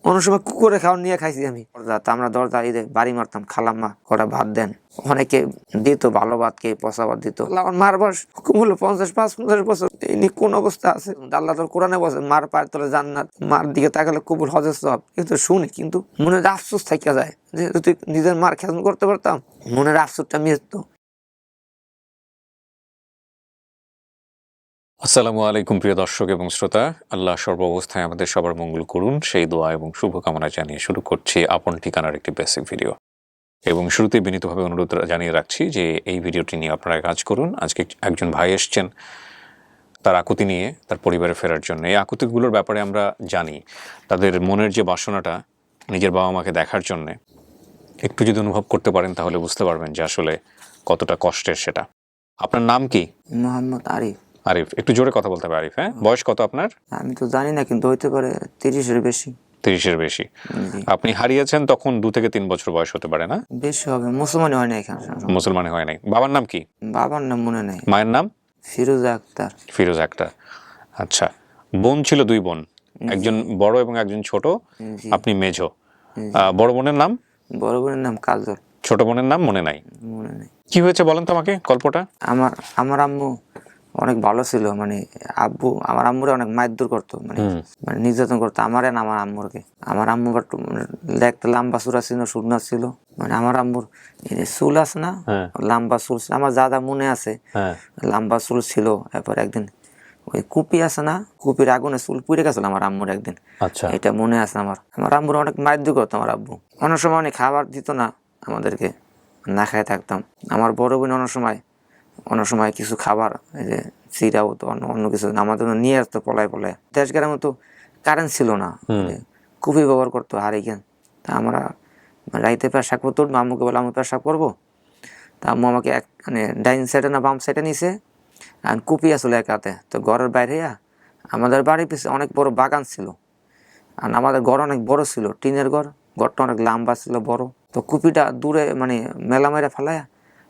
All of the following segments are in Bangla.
অন্য সময় কুকুরে খাওয়া নিয়ে খাইছি আমি। আমরা দরজা বাড়ি মারতাম, খালাম্মা কটা ভাত দেন, অনেকে দিত ভালো ভাত, কে পচা ভাত দিত। আমার মার বয়স হলো 55 বছর, ইনি কোন অবস্থা আছে? আল্লাহ তোর কোরআনে বলছে মার পায়ের তলে জান্নাত, মার দিকে তাকালে কবুল হজের সওয়াব। কিন্তু শুনি কিন্তু মনের আফসোস থাইকা যায় যে যদি নিজের মার খেয়াল করতে পারতাম, মনের আফসোসটা মিটত। আসসালামু আলাইকুম প্রিয় দর্শক এবং শ্রোতা, আল্লাহ সর্বাবস্থায় আমাদের সবার মঙ্গল করুন সেই দোয়া এবং শুভকামনা জানিয়ে শুরু করছি আপন ঠিকানার একটি বেসিক ভিডিও। এবং শুরুতে বিনীতভাবে অনুরোধ জানিয়ে রাখছি যে এই ভিডিওটি নিয়ে আপনারা কাজ করুন। আজকে একজন ভাই এসছেন তার আকুতি নিয়ে তার পরিবারে ফেরার জন্য। এই আকুতিগুলোর ব্যাপারে আমরা জানি, তাদের মনের যে বাসনাটা নিজের বাবা মাকে দেখার জন্যে একটু যদি অনুভব করতে পারেন তাহলে বুঝতে পারবেন যে আসলে কতটা কষ্টের সেটা। আপনার নাম কি? মোহাম্মদ আরিফ। আরিফ, একটু জোরে কথা বলতে হবে আরিফ। হ্যাঁ, বয়স কত আপনার? আমি তো জানি না, কিন্তু হইতে পারে 30-এর বেশি। 30-এর বেশি। আপনি হারিয়েছেন তখন 2 থেকে 3 বছর বয়স হতে পারে না? বেশি হবে, মুসলমানি হয় না এখানে। মুসলমানি হয় নাই। বাবার নাম কি? বাবার নাম মনে নাই। মায়ের নাম? ফিরোজা আক্তার। ফিরোজা আক্তার। আচ্ছা, বোন ছিল 2 বোন, একজন বড় এবং একজন ছোট। আপনি মেঝো। বড় বোনের নাম? বড় বোনের নাম কাজল। ছোট বোনের নাম মনে নাই? মনে নেই। কি হয়েছে বলেন তো আমাকে গল্পটা। আমার আম্মু অনেক ভালো ছিল, মানে আব্বু আমার আম্মুরে অনেক মারধর করতো, মানে নির্যাতন করতো আমারে না আমার আম্মুরকে। আমার আম্মু দেখতে লম্বা চূড়া ছিল, সুন্দর ছিল। মানে আমার আম্মুর চুল আছে না, লম্বা চুল ছিল। আমার দাদা মনে আছে, লম্বা চুল ছিল। এরপর একদিন ওই কুপি আছে না, কুপির আগুনে চুল পুড়ে গেছিল আমার আম্মুর একদিন। আচ্ছা, এটা মনে আছে আমার। আমার আম্মুর অনেক মারধর করতো আমার আব্বু। অনেক সময় অনেক খাবার দিত না আমাদেরকে, না খায় থাকতাম। আমার বড় বোন অনেক সময় কিছু খাবার, এই যে চিরা হতো, অন্য কিছু আমাদের নিয়ে আসতো পলায় পলায়। দেশ গ্রামে তো কারেন্ট ছিল না, কুপি ব্যবহার করতো, হারিকেন। তা আমরা রাইতে পেশাব করতো, আম্মুকে বলে আমি পেশাব করবো। তা আম্মু আমাকে মানে ডাইন সাইডে না বাম সাইডে নিছে, আর কুপি আসলে এক হাতে। তো ঘরের বাইরে আমাদের বাড়ির পিছনে অনেক বড় বাগান ছিল, আর আমাদের ঘর অনেক বড় ছিল, টিনের ঘর। ঘরটা অনেক লম্বা ছিল, বড়। তো কুপিটা দূরে মানে মেলা মেরে ফেলায়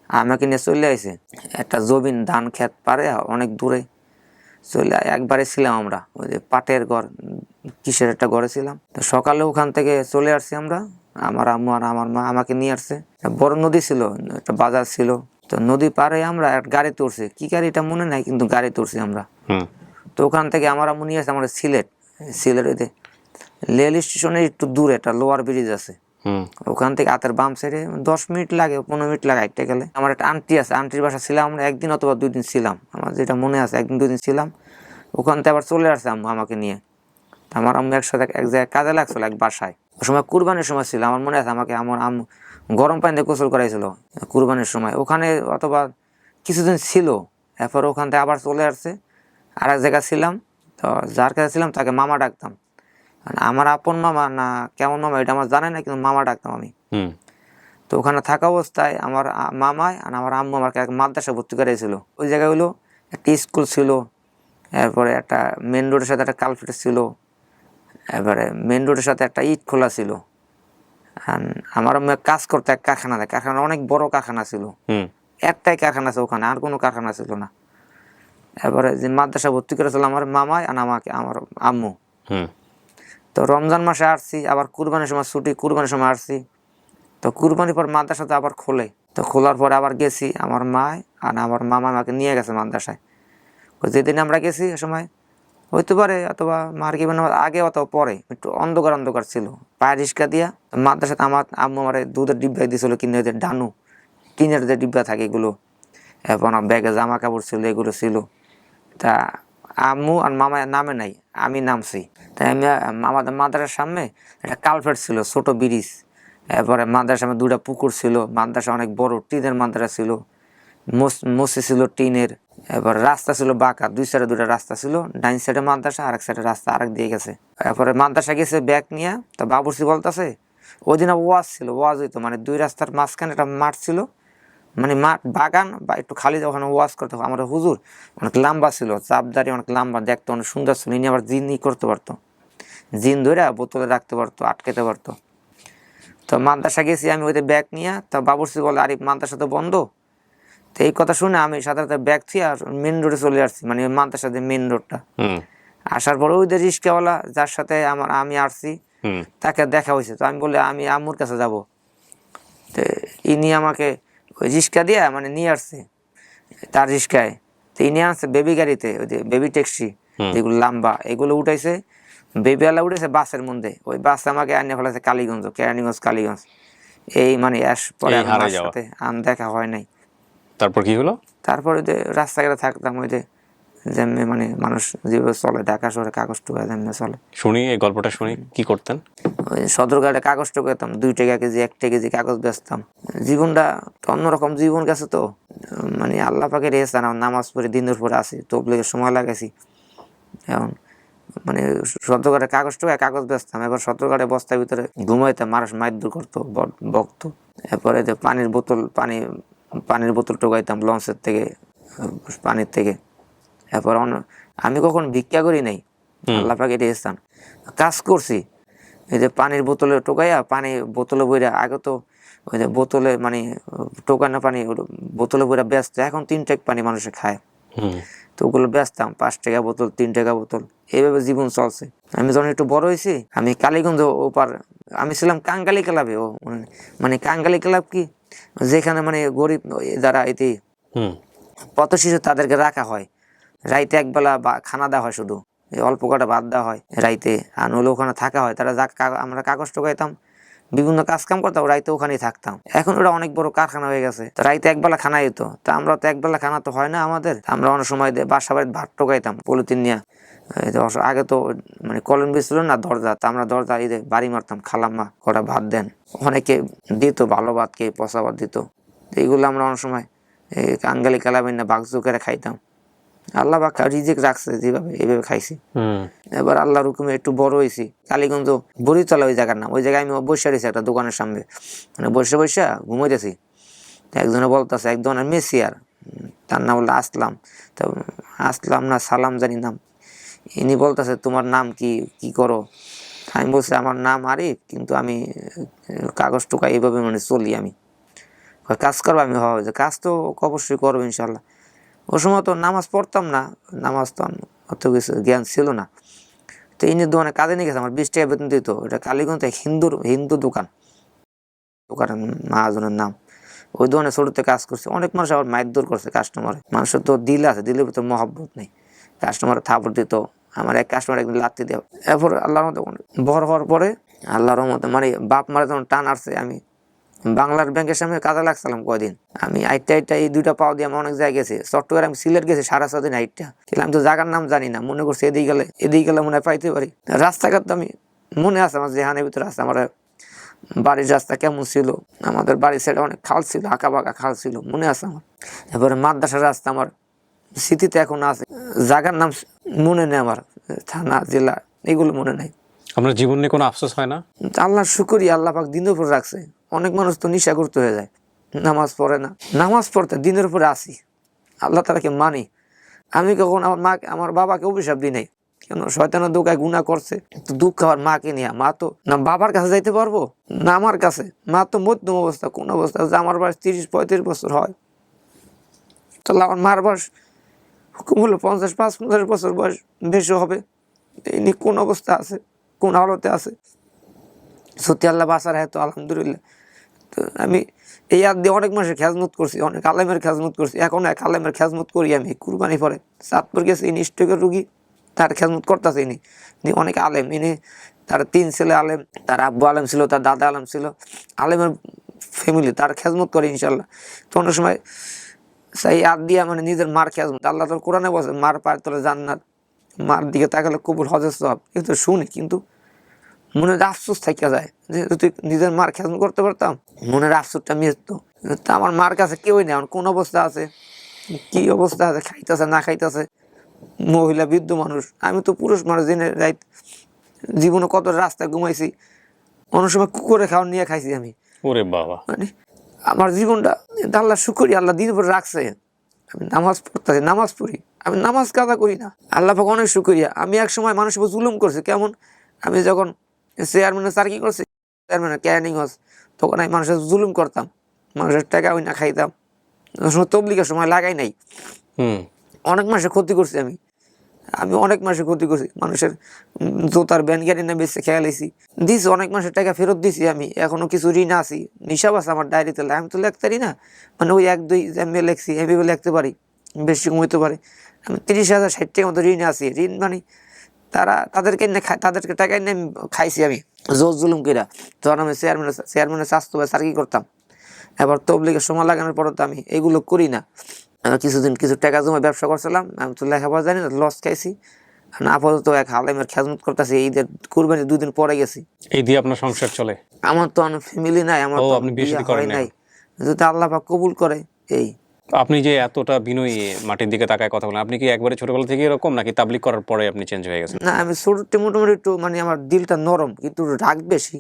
আমাকে নিয়ে চলে আইছে একটা জমিন, ধান ক্ষেত পারে অনেক দূরে চলে একবারে ছিলাম আমরা। ওই যে পাটের ঘর, কিসের একটা ঘরে ছিলাম। তো সকালে ওখান থেকে চলে আসছি আমরা, আমার আম্মু আর আমার মা আমাকে নিয়ে আসছে। বড় নদী ছিল, একটা বাজার ছিল। তো নদী পারে আমরা একটা গাড়িতে উঠছি, কি গাড়িটা মনে নাই, কিন্তু গাড়িতে উঠছি আমরা। তো ওখান থেকে আমার আম্মু নিয়ে আসছে আমরা সিলেট ওই রেল স্টেশনের একটু দূরে একটা লোয়ার ব্রিজ আছে, ওখান থেকে হাতের বাম সাইডে 10 মিনিট লাগে, 15 মিনিট লাগে হাঁটতে গেলে। আমার একটা আন্টি আছে, আন্টির বাসা ছিলাম আমরা একদিন অথবা 2 দিন ছিলাম, আমার যেটা মনে আছে 1 দিন 2 দিন ছিলাম। ওখান থেকে আবার চলে আসছে আম্মু আমাকে নিয়ে। আমার আম্মু একসাথে এক জায়গায় কাজে লাগছিল, এক বাসায়। ওই সময় কুরবানির সময় ছিল, আমার মনে আছে আমাকে আমার আম্মু গরম পানিতে গোসল করাইছিল কুরবানির সময়। ওখানে অথবা কিছুদিন ছিল, এরপর ওখান থেকে আবার চলে আসছে, আর এক জায়গায় ছিলাম। তো যার কাছে ছিলাম তাকে মামা ডাকতাম। আমার আপন মামা না কেমন মামা এটা আমার জানে না, কিন্তু মামা ডাকতাম আমি। তো ওখানে থাকা অবস্থায় আমার মামায় আর আমার আম্মু আমাকে এক মাদ্রাসা ভর্তি করেছিল। ওই জায়গায় হলো একটা স্কুল ছিল, এরপরে একটা মেন রোডের সাথে একটা কালফিট ছিল, এবারে মেন রোডের সাথে একটা ইট খোলা ছিল। আমার কাজ করতো এক কারখানাতে, কারখানা অনেক বড় কারখানা ছিল, একটাই কারখানা আছে ওখানে, আর কোনো কারখানা ছিল না। এবারে যে মাদ্রাসা ভর্তি করেছিল আমার মামায় আর আমাকে আমার আম্মু। তো রমজান মাসে আসছি, আবার কুরবানির সময় ছুটি, কুরবানির সময় আসছি। তো কুরবানির পর মাদ্রাসাতে আবার খোলে, তো খোলার পরে আবার গেছি আমার মায় আর আমার মামা আমাকে নিয়ে গেছে মাদ্রাসায়। যেদিন আমরা গেছি ওই সময় হইতে পারে অথবা মার্কিবেন আগে অথবা পরে একটু অন্ধকার অন্ধকার ছিল। পায়ের রিস্কা দিয়া মাদ্রাসাতে আমার আম্মু আমার দুধের ডিব্বা দিয়েছিল, কিনে ওদের ডানু টিনের যে ডিব্বা থাকে এগুলো, এবং ব্যাগে জামা কাপড় ছিল, এগুলো ছিল। তা আম্মু আর মামা নামে নাই, আমি নামছি। তাই আমি আমাদের মাদ্রাসার সামনে একটা কালভার্ট ছিল, ছোট ব্রিজ। এরপরে মাদ্রাসার সামনে 2টা পুকুর ছিল। মাদ্রাসা অনেক বড়, টিনের মাদ্রাসা ছিল, মসজিদ ছিল টিনের। এবার রাস্তা ছিল বাঁকা, 2 সাইডে 2টা রাস্তা ছিল, ডাইন সাইডে মাদ্রাসা, আরেক সাইডে রাস্তা আরেক দিয়ে গেছে। এরপরে মাদ্রাসা গেছে ব্যাগ নিয়ে। তো বাবুর্চি বলতেছে ওই দিন ওয়াজ ছিল, ওয়াজ হইতো, মানে 2 রাস্তার মাঝখানে একটা মাঠ ছিল, মানে মাঠ বাগান বা একটু খালি, ওখানে ওয়াজ করতে। আমার হুজুর অনেক লম্বা ছিল, চাপদারি অনেক লম্বা, দেখতে অনেক সুন্দর ছিল। ইনি আবার জিনই করতে পারতো, জিন ধরে বোতলে রাখতে পারতো, আটকাতে পারতো। তো মাদ্রাসা গেছি আমি ওইতে ব্যাগ নিয়ে। তো বাবুর্চি বলে আরে মাদ্রাসা তো বন্ধ। তো এই কথা শুনে আমি সাথে সাথে ব্যাগ থুয়ে আর মেন রোডে চলে আসছি, মানে মাদ্রাসার যে মেন রোডটা। আসার পরে ওই যে রিক্সাওয়ালা যার সাথে আমি আসছি, তাকে দেখা হয়েছে। তো আমি বলি আমি আম্মুর কাছে যাব। তো ইনি আমাকে ওই রিক্সা দিয়ে মানে নিয়ে আসছে, তার রিক্সায়। তো ইনি আসছে বেবি গাড়িতে, ওই যে বেবি ট্যাক্সি যেগুলো লম্বা, এগুলো উঠাইছে। বেবিওয়ালা উঠেছে বাসের মধ্যে, ওই বাস আমাকে আনিয়ে ফেলেছে কালীগঞ্জ, কেরানীগঞ্জ কালীগঞ্জ। এই মানে পরে আর মার সাথে দেখা হয় নাই। তারপর কি হলো? তারপরে যে রাস্তাঘাটে থাকতাম, ওই যে যেমনি মানে মানুষ যেভাবে চলে ঢাকা শহরে, কাগজ টুকা যেমনি চলে। শুনি এই গল্পটা, শুনি কি করতেন? ওই সদরঘাটে কাগজ টুকাতাম, 2 টাকা কেজি 1 টাকা কেজি কাগজ বেচতাম। জীবনটা অন্যরকম জীবন গেছে। তো মানে আল্লাহ পাকের এহসান, নামাজ পড়ে দিনের পরে আসি, তবলিগের সময় লাগাইছি। এখন মানে সদরঘাটে কাগজ টুকায় কাগজ বেচতাম। এবার সদরঘাটে বস্তার ভিতরে ঘুমাইতাম, মানুষ মারধর করতো, বকতো। এরপরে যে পানির বোতল টোকাইতাম লঞ্চের থেকে, পানির থেকে। এরপর আমি কখন ভিক্ষা করি নাই, আল্লাহ পাকে এহসান। কাজ করছি, এই যে পানির বোতলে টোকাইয়া পানি বোতলে বইরা, আগে তো ওই যে বোতলে মানে টোকানো পানি বোতলে বইরা ব্যস্ত, এখন 3 টাকা পানি মানুষে খায়। তো ওগুলো বেচতাম, 5 টাকা বোতল, 3 টাকা বোতল, এইভাবে জীবন চলছে। আমি যখন একটু বড় হয়েছি, আমি কালীগঞ্জ ওপার, আমি ছিলাম কাঙ্গালি ক্লাবে। ও মানে কাঙ্গালি ক্লাব কি, যেখানে মানে গরিব যারা এতে পথ শিশু, তাদেরকে রাখা হয়। রাইতে একবেলা খানা দেওয়া হয়, শুধু অল্প কটা ভাত দেওয়া হয় রাইতে। আর নইলে ওখানে থাকা হয়। তারা আমরা কাগজ টোকাইতাম, বিভিন্ন কাজ কাম করতাম, রাইতে ওখানেই থাকতাম। এখন ওটা অনেক বড় কারখানা হয়ে গেছে। রাইতে একবেলা খানা যেত। তা আমরা তো একবেলা খানা তো হয় না আমাদের। আমরা অনেক সময় বাসা বাড়িতে ভাত টোকাইতাম পলিথিন নিয়ে। আগে তো মানে কলম ছিল না দরজা, তা আমরা দরজা এই যে বাড়ি মারতাম, খালাম্মা কটা ভাত দেন। অনেকে দিত ভালো ভাত, কে পচা ভাত দিত। এইগুলো আমরা অনেক সময় এই কাঙ্গালি কালাবেন না বাগজু করে খাইতাম। আল্লাহ পাক রিজিক রাখছে যেভাবে, এইভাবে খাইছি। এবার আল্লাহর হুকুমে একটু বড় হয়েছি। কালীগঞ্জ বড়িতলা ওই জায়গার নাম। ওই জায়গায় আমি বসে রয়েছি একটা দোকানের সামনে, মানে বসে বসে ঘুমাইতেছি। একজনে বলতেছে, এক ধরনের মেসিয়ার, তার নাম হলো আসলাম। তা আসলাম না সালাম জানি নাম। ইনি বলতেছে, তোমার নাম কি, কি করো? আমি বলছি, আমার নাম আরিফ, কিন্তু আমি কাগজ টোকা এইভাবে মানে চলি। আমি কাজ করবো? আমি যে কাজ তো অবশ্যই করবো ইনশাল্লাহ। ওই সময় তো নামাজ পড়তাম না, নামাজ তো অত কিছু জ্ঞান ছিল না। তো ইনি দোকানে কাজে নিয়ে গেছে, আমার 20 টাকা বেতন দিত। এটা কালীগঞ্জ হিন্দু দোকানের মহাজনের নাম। ওই দোকানে ছোটতে কাজ করছে। অনেক মানুষ আবার মারধর করছে কাস্টমার। মানুষের তো দিল আছে, দিলের ভিতরে মহব্বত নেই। কাস্টমার থাপড় দিত। আমার এক কাস্টমার একদিন লাত্তি দেওয়া। এরপর আল্লাহর মতো বড় হওয়ার পরে আল্লাহর মতো মানে বাপ মারা যখন টান আসছে, আমি বাংলার ব্যাংকের সামনে কাজে লাগছিলাম কয়দিন। আমি আইটা এই 2টা পাও দিয়ে আমি অনেক জায়গায় গেছি। চট্টগ্রাম আমি সিলেট গেছি 6.5 দিন আইটা। কিন্তু আমি তো জায়গার নাম জানি না, মনে করছি এদিকে গেলে মনে হয় পাইতে পারি। রাস্তাঘাট তো আমি মনে আছে আমার জেহানের ভিতরে আছে। আমার বাড়ির রাস্তা কেমন ছিল, আমাদের বাড়ির সাইডে অনেক খাল ছিল, আঁকা বাঁকা খাল ছিল, মনে আছে আমার। এবারে মাদ্রাসার রাস্তা আমার স্মৃতিতে এখন আছে। জায়গার নাম মনে নেই আমার, থানা জেলা এগুলো মনে নাই। আপনার জীবন নিয়ে কোনো আফসোস হয় না? আল্লাহর শুকরিয়া, আল্লাহ পাক দিনের উপর রাখছে। অনেক মানুষ তো নেশাগ্রস্ত হয়ে যায়, নামাজ পড়ে না। নামাজ পড়তে দিনের উপরে আসি, আল্লাহ তালাকে মানি। আমি কখন আমার বাবাকে অভিশাপ দিই নাই, কেন শয়তানের দোকায় গুনাহ করছে, তো দুঃখ আমার মাকে নিয়ে। মা তো না বাবার কাছে যাইতে পারবো না আমার কাছে। মা তো মধ্যম অবস্থা, কোন অবস্থা, যে আমার বয়স 30-35 বছর হয়, তাহলে আমার মার বয়স হুকুম হলো 55-50 বছর বয়স, বেশি হবে। ইনি কোন অবস্থা আছে, কোন হালতে আছে। সত্যি আল্লাহ বাঁচার হ্যাঁ, তো আলহামদুলিল্লাহ। তো আমি এই হাত দিয়ে অনেক মানুষের খেজমত করছি, অনেক আলেমের খেজমত করছি। এখন এক আলেমের খেজমত করি আমি, কুরবানি পরে। চাঁদপুর গেছে, ইনি স্ট্রোকের রুগী, তার খেজমত করতেছে। ইনি অনেক আলেম। ইনি তার 3 ছেলে আলেম, তার আব্বু আলেম ছিল, তার দাদা আলেম ছিল, আলেমের ফ্যামিলি। তার খেজমত করে ইনশাল্লাহ। তো অনেক সময় সেই হাত দিয়ে মানে নিজের মার খেজমত, আল্লাহ তোর কোরআনে বলছে মার পায়ের তলে জান্নাত, মার দিকে তাকালে কবুল হজের সওয়াব। কিন্তু শুনি, কিন্তু মনের আফসোস থেকে যায় যে যদি নিজের মার খেজমত করতে পারতাম, মনের আফসোসটা মিটতো। তা আমার মার কাছে কেউই নেই। কোন অবস্থা আছে, কি অবস্থা আছে, খাইতেছে না খাইতেছে, মহিলা বৃদ্ধ মানুষ। আমি তো পুরুষ মানুষ, জেনে রাইত জীবনে কত রাস্তায় ঘুমাইছি, অনেক সময় কুকুরে খাওয়ার নিয়ে খাইছি আমি। ওরে বাবা, মানে আমার জীবনটা আল্লাহ শুকরি, আল্লাহ দিন উপরে রাখছে। আমি নামাজ পড়তেছি, নামাজ পড়ি, আমি নামাজ কাদা করি না। আল্লাহ পাক অনেক শুকরিয়া। আমি এক সময় মানুষের উপর জুলুম করছি। কেমন? আমি যখন চেয়ারম্যানের চাকরি করছি, চেয়ারম্যানের কেরানীগঞ্জ, তখন আমি মানুষের জুলুম করতাম, মানুষের টাকা ওই না খাইতাম। তবলিগের সময় লাগাই নাই, অনেক মানুষের ক্ষতি করছি আমি। আমি অনেক মাসে ক্ষতি করছি, মানুষের জুতার ব্যান গাড়ি না বেঁচে খেয়াল আইছি, দিছি অনেক মাসের টাকা ফেরত দিছি। আমি এখনো কিছু ঋণ আছি, হিসাব আছে আমার ডায়েরিতে, আমি তো লিখতে পারি না, মানে ওই 1-2 এমবি লিখছি, এমবি লিখতে পারি, বেশি কম হইতে পারে। আমি 30,000-60 টাকার মতো ঋণ আছি। ঋণ মানে তাদেরকে তাদেরকে টাকা এনে খাইছি আমি জোর জুলুম কইরা। তখন আমি চেয়ারম্যানের স্বাস্থ্য বা স্যার কি করতাম, এবার তবলিগের সময় লাগানোর পরে তো আমি এগুলো করি না। কিছুদিন কিছু টাকা জমা ব্যবসা করছিলাম, আমি তো লেখাপড়া জানি না, লস খাইছি। আপাতত এক হালেমের খেজমত করতেছি, ঈদের কুরবানি 2 দিন পরে গেছি। এই দিয়ে আপনার সংসার চলে? আমার তো ফ্যামিলি নাই, আমার তো আপনি বিয়ে শাদী বিয়ে করেন হয় নাই, যদি আল্লাহ পাক কবুল করে। এই আপনি যে এতটা বিনয়ী, মাটির দিকে তাকায় কথা বলেন, আপনি কি একবারে ছোটবেলা থেকে এরকম নাকি তাবলিগ করার পরে আপনি চেঞ্জ হয়ে গেছেন? না, আমি ছোট মোটামুটি একটু মানে আমার দিলটা নরম, কিন্তু রাগ বেশি,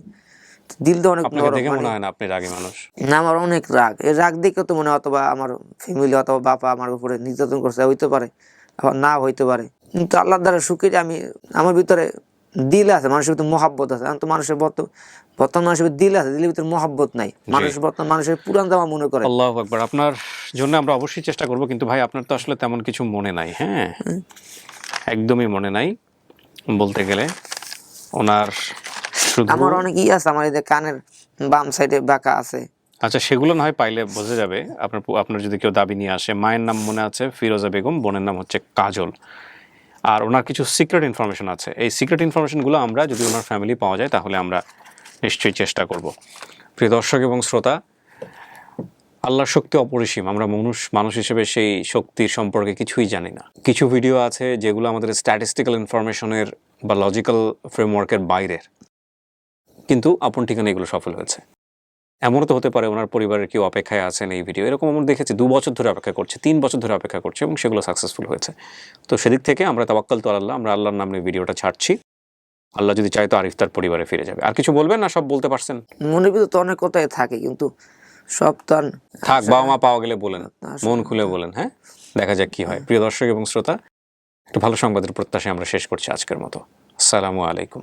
দিলটা অনেক আপনাকে নরম। দেখে মানে মনে হয় না আপনি রাগী মানুষ। না, আমার অনেক রাগ। এই রাগ দেখে তো মনে হয় অথবা আমার ফ্যামিলি অথবা বাবা আমার উপরে নির্যাতন করছে, হইতে পারে, আবার না হইতে পারে। কিন্তু আল্লাহর দ্বারা সুখী যে আমি, আমার ভিতরে দিল আছে, মানুষের ভিতরে মহাব্বত আছে। এখন তো মানুষের বর্তমান মানুষের দিল আছে, দিলের ভিতরে মহাব্বত নাই। বর্তমান মানুষের পুরান জামা মনে করে। আল্লাহু আকবার। আপনার জন্য আমরা অবশ্যই চেষ্টা করব, কিন্তু ভাই আপনার তো আসলে তেমন কিছু মনে নাই। হ্যাঁ, একদমই মনে নাই বলতে গেলে। ওনার শুধু আমার অনেক আছে, আমার এই যে কানের বাম সাইডে বাঁকা আছে। আচ্ছা, সেগুলো না হয় পাইলে বোঝা যাবে। আপনার যদি কেউ দাবি নিয়ে আসে। মায়ের নাম মনে আছে ফিরোজা বেগম, বোনের নাম হচ্ছে কাজল। আর ওনার কিছু সিক্রেট ইনফরমেশন আছে। এই সিক্রেট ইনফরমেশনগুলো আমরা যদি ওনার ফ্যামিলি পাওয়া যায় তাহলে আমরা নিশ্চয়ই চেষ্টা করব। প্রিয় দর্শক এবং শ্রোতা, আল্লাহর শক্তি অপরিসীম। আমরা মানুষ হিসেবে সেই শক্তির সম্পর্কে কিছুই জানি না। কিছু ভিডিও আছে যেগুলো আমাদের স্ট্যাটিস্টিক্যাল ইনফরমেশনের বা লজিক্যাল ফ্রেমওয়ার্কের বাইরের, কিন্তু আপন ঠিকানা এগুলো সফল হয়েছে। এমনও তো হতে পারে ওনার পরিবারের কেউ অপেক্ষায় আছেন এই ভিডিও, এরকম আমরা দেখেছি 2 বছর ধরে অপেক্ষা করছে, 3 বছর ধরে অপেক্ষা করছে এবং সেগুলো সাকসেসফুল হয়েছে। তো সেদিক থেকে আমরা তাওয়াক্কাল তো আল্লাহ, আমরা আল্লাহর নামে ভিডিওটা ছাড়ছি। আল্লাহ যদি চায় তো আরিফ তার পরিবারে ফিরে যাবে। আর কিছু বলবেন না? সব বলতে পারছেন? মনের ভিতরে তো অনেক কথাই থাকে, কিন্তু সব তো আর থাক, বাবা মা পাওয়া গেলে বলেন, মন খুলে বলেন। হ্যাঁ, দেখা যাক কি হয়। প্রিয় দর্শক এবং শ্রোতা, একটু ভালো সংবাদের প্রত্যাশায় আমরা শেষ করছি আজকের মতো। আসসালামু আলাইকুম।